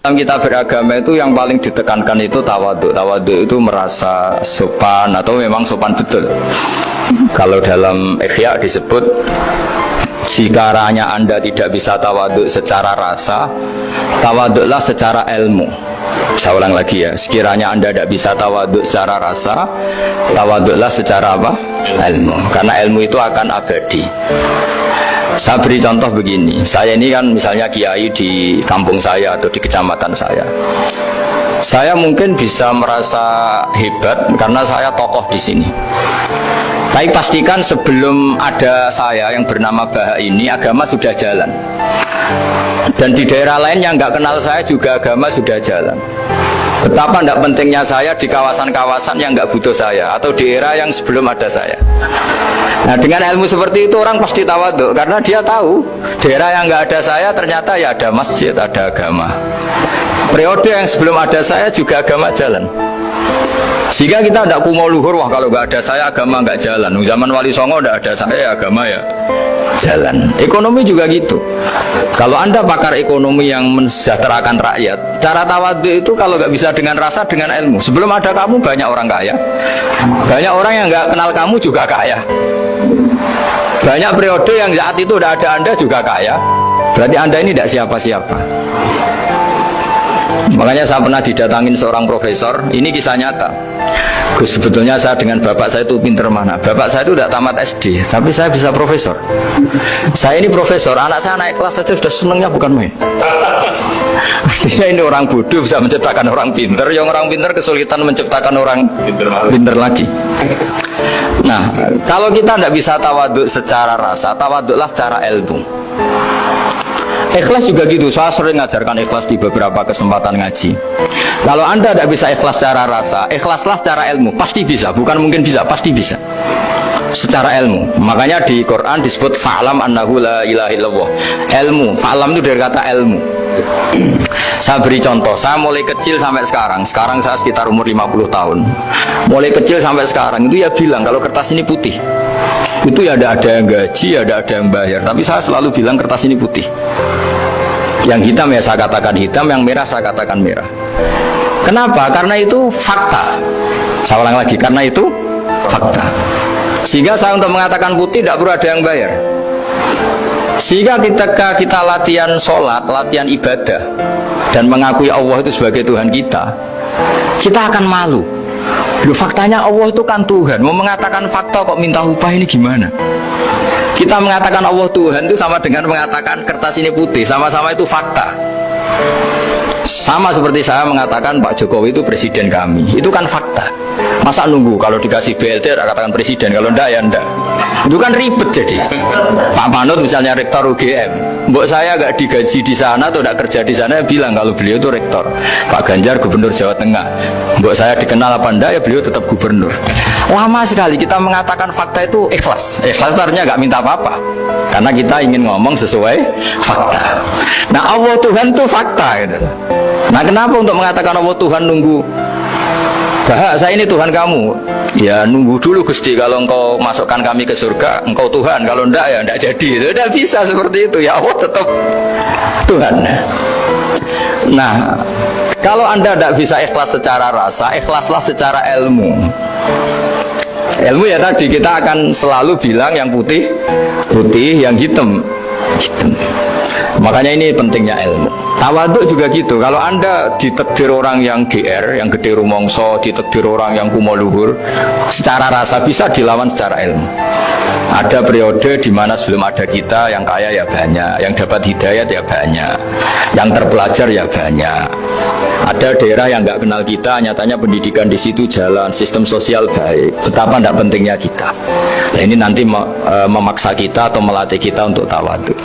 Dalam kita beragama itu yang paling ditekankan itu tawadhu. Tawadhu itu merasa sopan atau memang sopan betul. Kalau dalam Ihya disebut, jika Anda tidak bisa tawadhu secara rasa, tawadhulah secara ilmu. Saya ulang lagi ya, sekiranya Anda tidak bisa tawadhu secara rasa, tawadhulah secara apa? Ilmu. Karena ilmu itu akan abadi. Saya beri contoh begini, saya ini kan misalnya kiai di kampung saya atau di kecamatan saya mungkin bisa merasa hebat karena saya tokoh di sini. Tapi pastikan sebelum ada saya yang bernama Baha ini, agama sudah jalan. Dan di daerah lain yang nggak kenal saya juga agama sudah jalan. Betapa tidak pentingnya saya di kawasan-kawasan yang nggak butuh saya, atau di era yang sebelum ada saya. Nah, dengan ilmu seperti itu orang pasti tawadhu, karena dia tahu daerah yang nggak ada saya ternyata ya ada masjid, ada agama. Periode yang sebelum ada saya juga agama jalan. Sehingga kita tidak kumo luhur, wah kalau nggak ada saya agama nggak jalan. Zaman Wali Songo tidak ada saya agama ya jalan. Ekonomi juga gitu. Kalau Anda pakar ekonomi yang mensejahterakan rakyat, cara tawadhu itu kalau nggak bisa dengan rasa, dengan ilmu. Sebelum ada kamu banyak orang kaya, banyak orang yang nggak kenal kamu juga kaya. Banyak periode yang saat itu udah ada Anda juga kaya. Berarti Anda ini tidak siapa-siapa. Makanya saya pernah didatangin seorang profesor. Ini kisah nyata. Gus, sebetulnya saya dengan bapak saya itu pinter mana. Bapak saya itu tidak tamat SD, tapi saya bisa profesor. Saya ini profesor, anak saya naik kelas saja sudah senangnya bukan main. Artinya ini orang bodoh bisa menciptakan orang pinter, yang orang pinter kesulitan menciptakan orang pinter lagi. Nah, kalau kita tidak bisa tawadhu secara rasa, tawadhulah secara ilmu. Ikhlas juga gitu, saya sering ngajarkan ikhlas di beberapa kesempatan ngaji. Kalau Anda tidak bisa ikhlas secara rasa, ikhlaslah secara ilmu, pasti bisa, bukan mungkin bisa, pasti bisa. Secara ilmu, makanya di Quran disebut fa'lam annahu la ilaha illallah. Ilmu, fa'lam itu dari kata ilmu. Saya beri contoh, saya mulai kecil sampai sekarang saya sekitar umur 50 tahun. Mulai kecil sampai sekarang itu ya bilang kalau kertas ini putih. Itu ya ada yang gaji, ada yang bayar. Tapi saya selalu bilang kertas ini putih. Yang hitam ya saya katakan hitam, yang merah saya katakan merah. Kenapa? Karena itu fakta. Saya ulang lagi, karena itu fakta. Sehingga saya untuk mengatakan putih tidak perlu ada yang bayar. Sehingga ketika kita latihan sholat, latihan ibadah, dan mengakui Allah itu sebagai Tuhan kita akan malu. Loh, faktanya Allah itu kan Tuhan. Mau mengatakan fakta kok minta upah, ini gimana? Kita mengatakan Allah Tuhan itu sama dengan mengatakan kertas ini putih. Sama-sama itu fakta. Sama seperti saya mengatakan Pak Jokowi itu presiden kami. Itu kan fakta. Masa nunggu kalau dikasih BLT katakan presiden, kalau enggak ya enggak. Itu kan ribet jadi. Pak Manut misalnya rektor UGM, mbok saya enggak digaji di sana atau enggak kerja di sana, bilang kalau beliau itu rektor. Pak Ganjar gubernur Jawa Tengah, mbok saya dikenal apa enggak, ya beliau tetap gubernur. Lama sekali kita mengatakan fakta itu ikhlas. Ikhlas artinya enggak minta apa-apa, karena kita ingin ngomong sesuai fakta. Nah, Allah Tuhan itu fakta gitu. Nah, kenapa untuk mengatakan Allah Tuhan nunggu? Bah, saya ini Tuhan kamu. Ya nunggu dulu Gusti, kalau engkau masukkan kami ke surga, engkau Tuhan, kalau enggak ya enggak jadi. Tidak bisa seperti itu. Ya Allah tetap Tuhan. Nah, kalau Anda tidak bisa ikhlas secara rasa, ikhlaslah secara ilmu. Ilmu ya tadi kita akan selalu bilang yang putih putih, yang hitam hitam. Makanya ini pentingnya ilmu. Tawadhu juga gitu. Kalau Anda ditakdir orang yang GR, yang gede rumongso, ditakdir orang yang kumo luhur, secara rasa bisa dilawan secara ilmu. Ada periode di mana sebelum ada kita yang kaya ya banyak, yang dapat hidayat ya banyak, yang terpelajar ya banyak. Ada daerah yang nggak kenal kita, nyatanya pendidikan di situ jalan, sistem sosial baik. Betapa tidak pentingnya kita. Nah, ini nanti memaksa kita atau melatih kita untuk tawadhu.